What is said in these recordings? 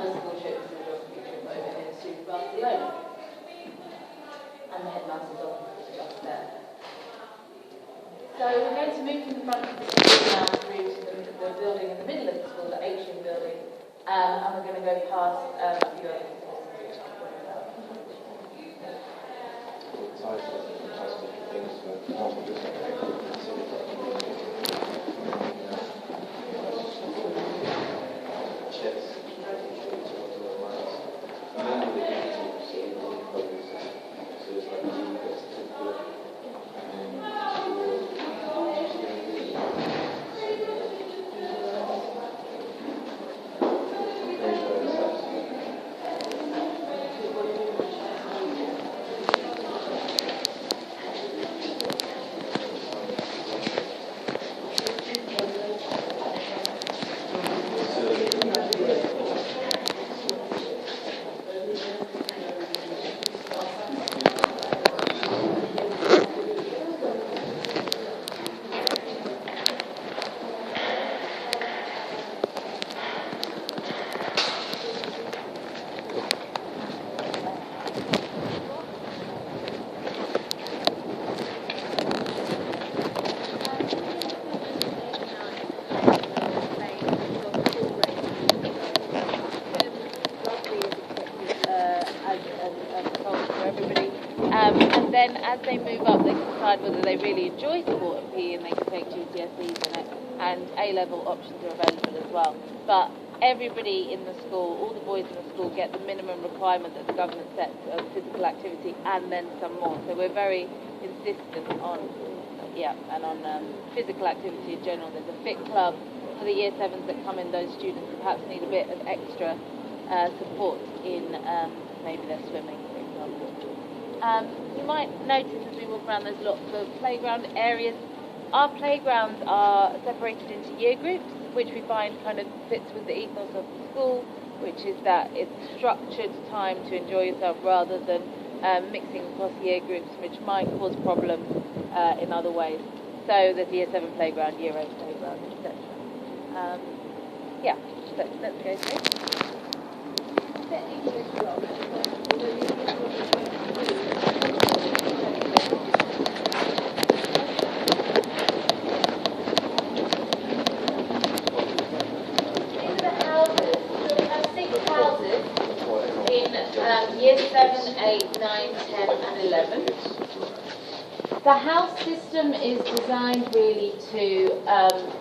the school shows the job feature moment in student Barcelona. And the headmaster's office is just there. So we're going to move from the front of the school now through to the building in the middle of the school, the atrium building, and we're going to go past a few other and then as they move up, they can decide whether they really enjoy sport and PE, and they can take GCSEs in it, and A-level options are available as well. But everybody in the school, all the boys in the school, get the minimum requirement that the government sets of physical activity and then some more. So we're very insistent on, physical activity in general. There's a fit club for the year 7s that come in, those students who perhaps need a bit of extra support in maybe their swimming, for example. You might notice as we walk around there's lots of playground areas. Our playgrounds are separated into year groups, which we find kind of fits with the ethos of the school, which is that it's structured time to enjoy yourself rather than mixing across year groups, which might cause problems in other ways. So there's year 7 playground, year 8 playground, etc. So let's go through. Year 7, 8, 9, 10 and 11. The house system is designed really to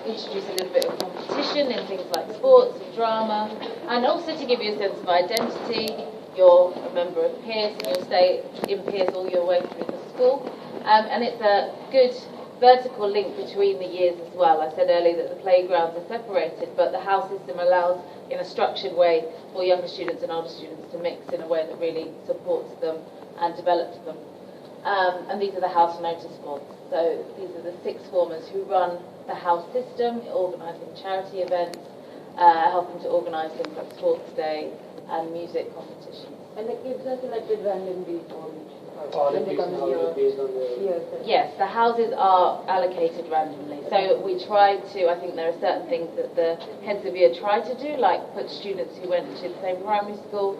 introduce a little bit of competition in things like sports and drama, and also to give you a sense of identity. You're a member of Pearce and you'll stay in Pearce all your way through the school. And it's a good vertical link between the years as well. I said earlier that the playgrounds are separated, but the house system allows, in a structured way, for younger students and older students to mix in a way that really supports them and develops them. And these are the house notice boards. So these are the 6th formers who run the house system, organising charity events, helping to organise things like sports day and music competitions. And the kids are selected randomly for Yes, the houses are allocated randomly. So we try to, I think there are certain things that the heads of year try to do, like put students who went to the same primary school,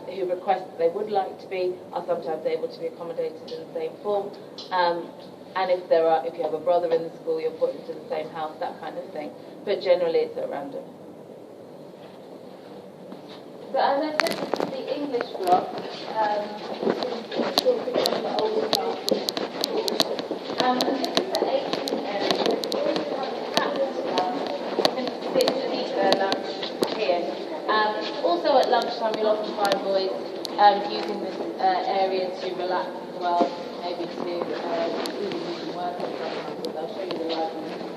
who request that they would like to be, are sometimes able to be accommodated in the same form. And if you have a brother in the school, you're put into the same house, that kind of thing. But generally it's at random. So as I said, this is the English block. And this is the 18th area. We also have a practice club. You can sit and eat their lunch here. Also at lunchtime you'll often find boys using this area to relax as well, maybe to even do some work or something. I'll show you the library.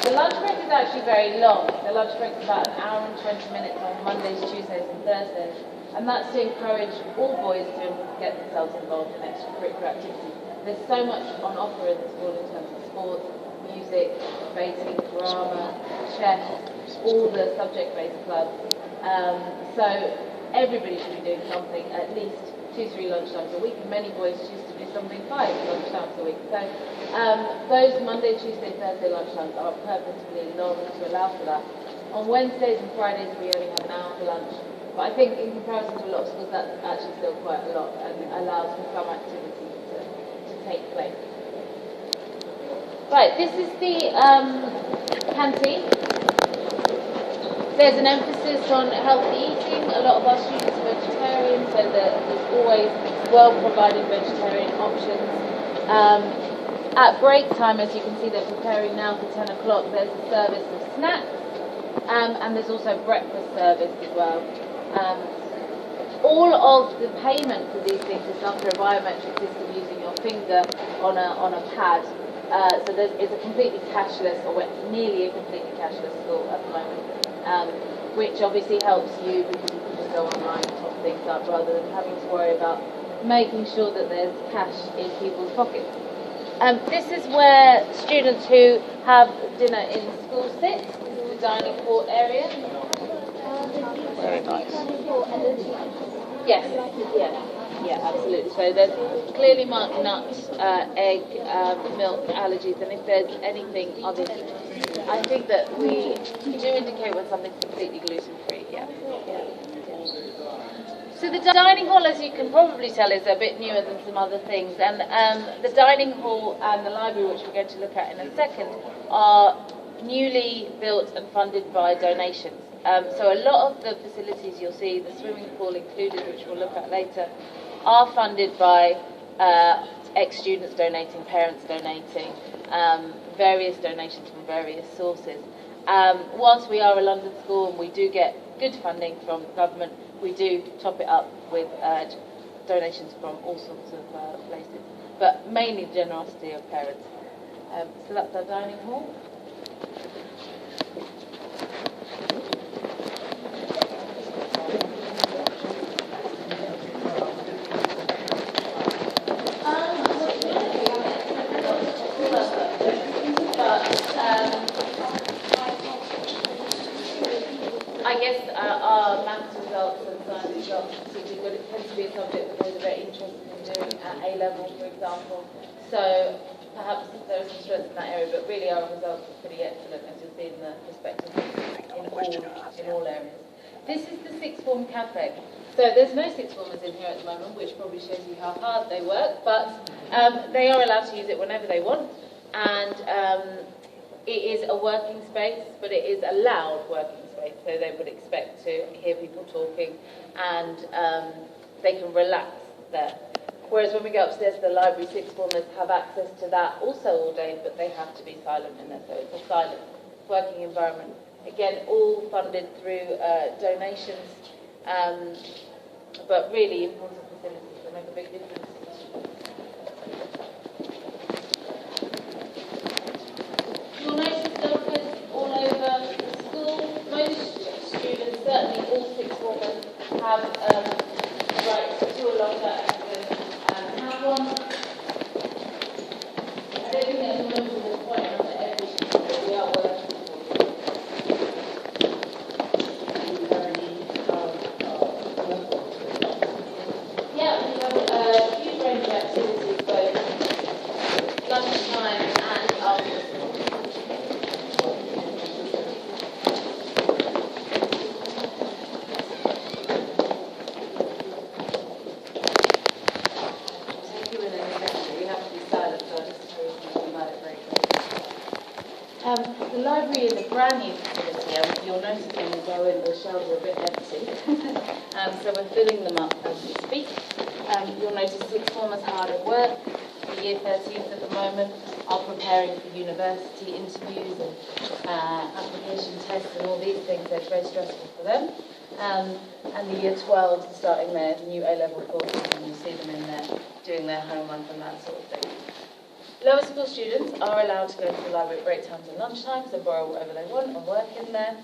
The lunch break is actually very long. The lunch break is about an hour and 20 minutes on Mondays, Tuesdays and Thursdays. And that's to encourage all boys to get themselves involved in extracurricular activities. There's so much on offer in the school in terms of sports, music, debating, drama, chess, all the subject-based clubs. So everybody should be doing something at least 2-3 lunchtimes a week, and many boys choose to do something 5 lunchtimes a week. So those Monday, Tuesday, Thursday lunchtimes are purposefully long to allow for that. On Wednesdays and Fridays we only have an hour for lunch. But I think in comparison to a lot of schools, that's actually still quite a lot and allows for some activity to take place. Right, this is the canteen. There's an emphasis on healthy eating. A lot of our students are vegetarian, so there's always well-provided vegetarian options. At break time, as you can see, they're preparing now for 10 o'clock. There's a service of snacks, and there's also breakfast service as well. All of the payment for these things is done through a biometric system using your finger on a pad. So it's a completely cashless, or nearly a completely cashless school at the moment, which obviously helps you because you can just go online and top things up rather than having to worry about making sure that there's cash in people's pockets. This is where students who have dinner in school sit. This is the dining hall area. Very nice. Yes, yeah, absolutely. So there's clearly marked nuts, egg, milk allergies, and if there's anything other, I think that we do indicate when something's completely gluten-free. Yeah. So the dining hall, as you can probably tell, is a bit newer than some other things, and the dining hall and the library, which we're going to look at in a second, are newly built and funded by donations. So a lot of the facilities you'll see, the swimming pool included, which we'll look at later, are funded by ex-students donating, parents donating, various donations from various sources. Whilst we are a London school and we do get good funding from the government, we do top it up with donations from all sorts of places, but mainly the generosity of parents. So that's our dining hall. I guess our maths results and science results particularly good. It tends to be a subject that they're very interested in doing at A level, for example. So perhaps there is some strength in that area, but really our results are pretty excellent, as you'll see in the perspective in all areas. This is the sixth form cafe. So there's no sixth formers in here at the moment, which probably shows you how hard they work, but they are allowed to use it whenever they want, and it is a working space, but it is a loud working space, so they would expect to hear people talking, and they can relax there. Whereas when we go upstairs to the library, sixth formers have access to that also all day, but they have to be silent in there, so it's a silent working environment. Again, all funded through donations, but really important facilities that make a big difference. You'll notice loafers all over the school. Most students, certainly all sixth formers, have rights to a locker and have one. I don't think at the moment there's quite enough for every student, but we are working towards it. Yeah, we have a huge range of activities, both lunchtime and after school. The library is a brand new facility. You'll notice when we go in, the shelves are a bit empty. So we're filling them up as we speak. You'll notice sixth formers hard at work. The year 13s at the moment are preparing for university interviews and application tests and all these things. They're very stressful for them. And the year 12s are starting their new A-level courses, and you see them in there doing their homework and that sort of thing. Lower school students are allowed to go to the library at break times and lunchtimes and borrow whatever they want and work in there.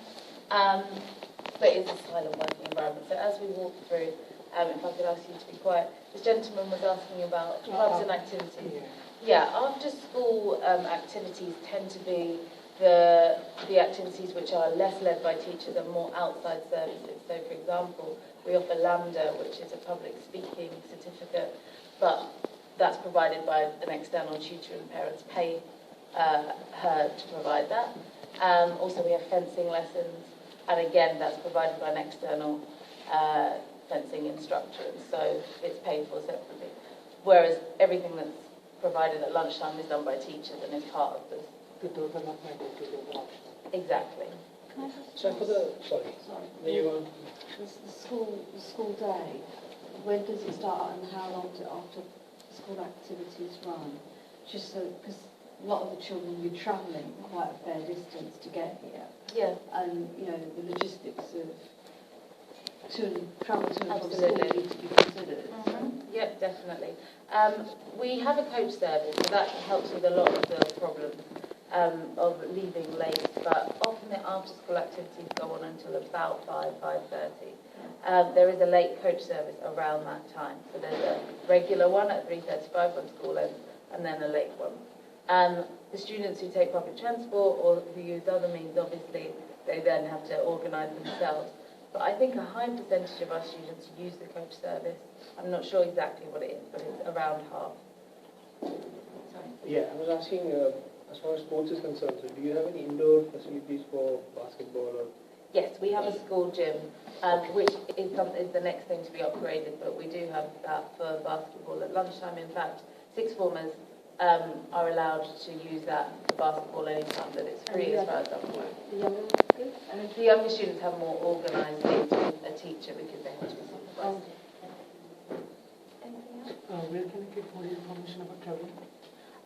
But it's a silent working environment. So as we walk through, if I could ask you to be quiet, this gentleman was asking about clubs and activities. Yeah, after school activities tend to be the activities which are less led by teachers and more outside services. So for example, we offer Lambda, which is a public speaking certificate, but that's provided by an external tutor and parents pay her to provide that. Also we have fencing lessons, And again, that's provided by an external fencing instructor, and so it's paid for separately. Whereas everything that's provided at lunchtime is done by teachers and is part of this. Those are not mandated, those are optional. Exactly. Can I just So for the, sorry, you go on. the school day, when does it start and how long do after school activities run? Just so, because a lot of the children will be travelling quite a fair distance to get here, Yeah. and you know the logistics of travel to and from school Absolutely. need to be considered. Yep, definitely. We have a coach service, so that helps with a lot of the problems of leaving late, but often the after-school activities go on until about 5:30. There is a late coach service around that time, so there's a regular one at 3:35 when school ends, and then a late one. The students who take public transport or who use other means, obviously, they then have to organise themselves. But I think a high percentage of our students use the coach service. I'm not sure exactly what it is, but it's around half. Sorry. Yeah, I was asking, as far as sports is concerned, so do you have any indoor facilities for basketball or? Yes, we have a school gym, which is the next thing to be upgraded, but we do have that for basketball at lunchtime. In fact, sixth formers are allowed to use that for basketball anytime that it's free as far as I'm aware. The younger kids? And the younger students have more organised needs with a teacher because they have to be supervised. Anything else? Where can I get more information about travel?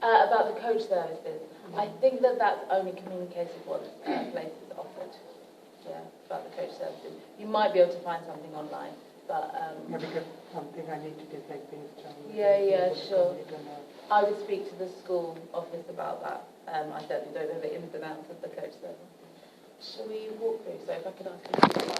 About the coach services, I think that's only communicated once places offered. Yeah, about the coach services. You might be able to find something online, but Yeah, because something I need to get like this travel. Yeah, sure. I would speak to the school office about that. I certainly don't know the ins and outs of the coach service. Shall we walk through? So if I could ask you to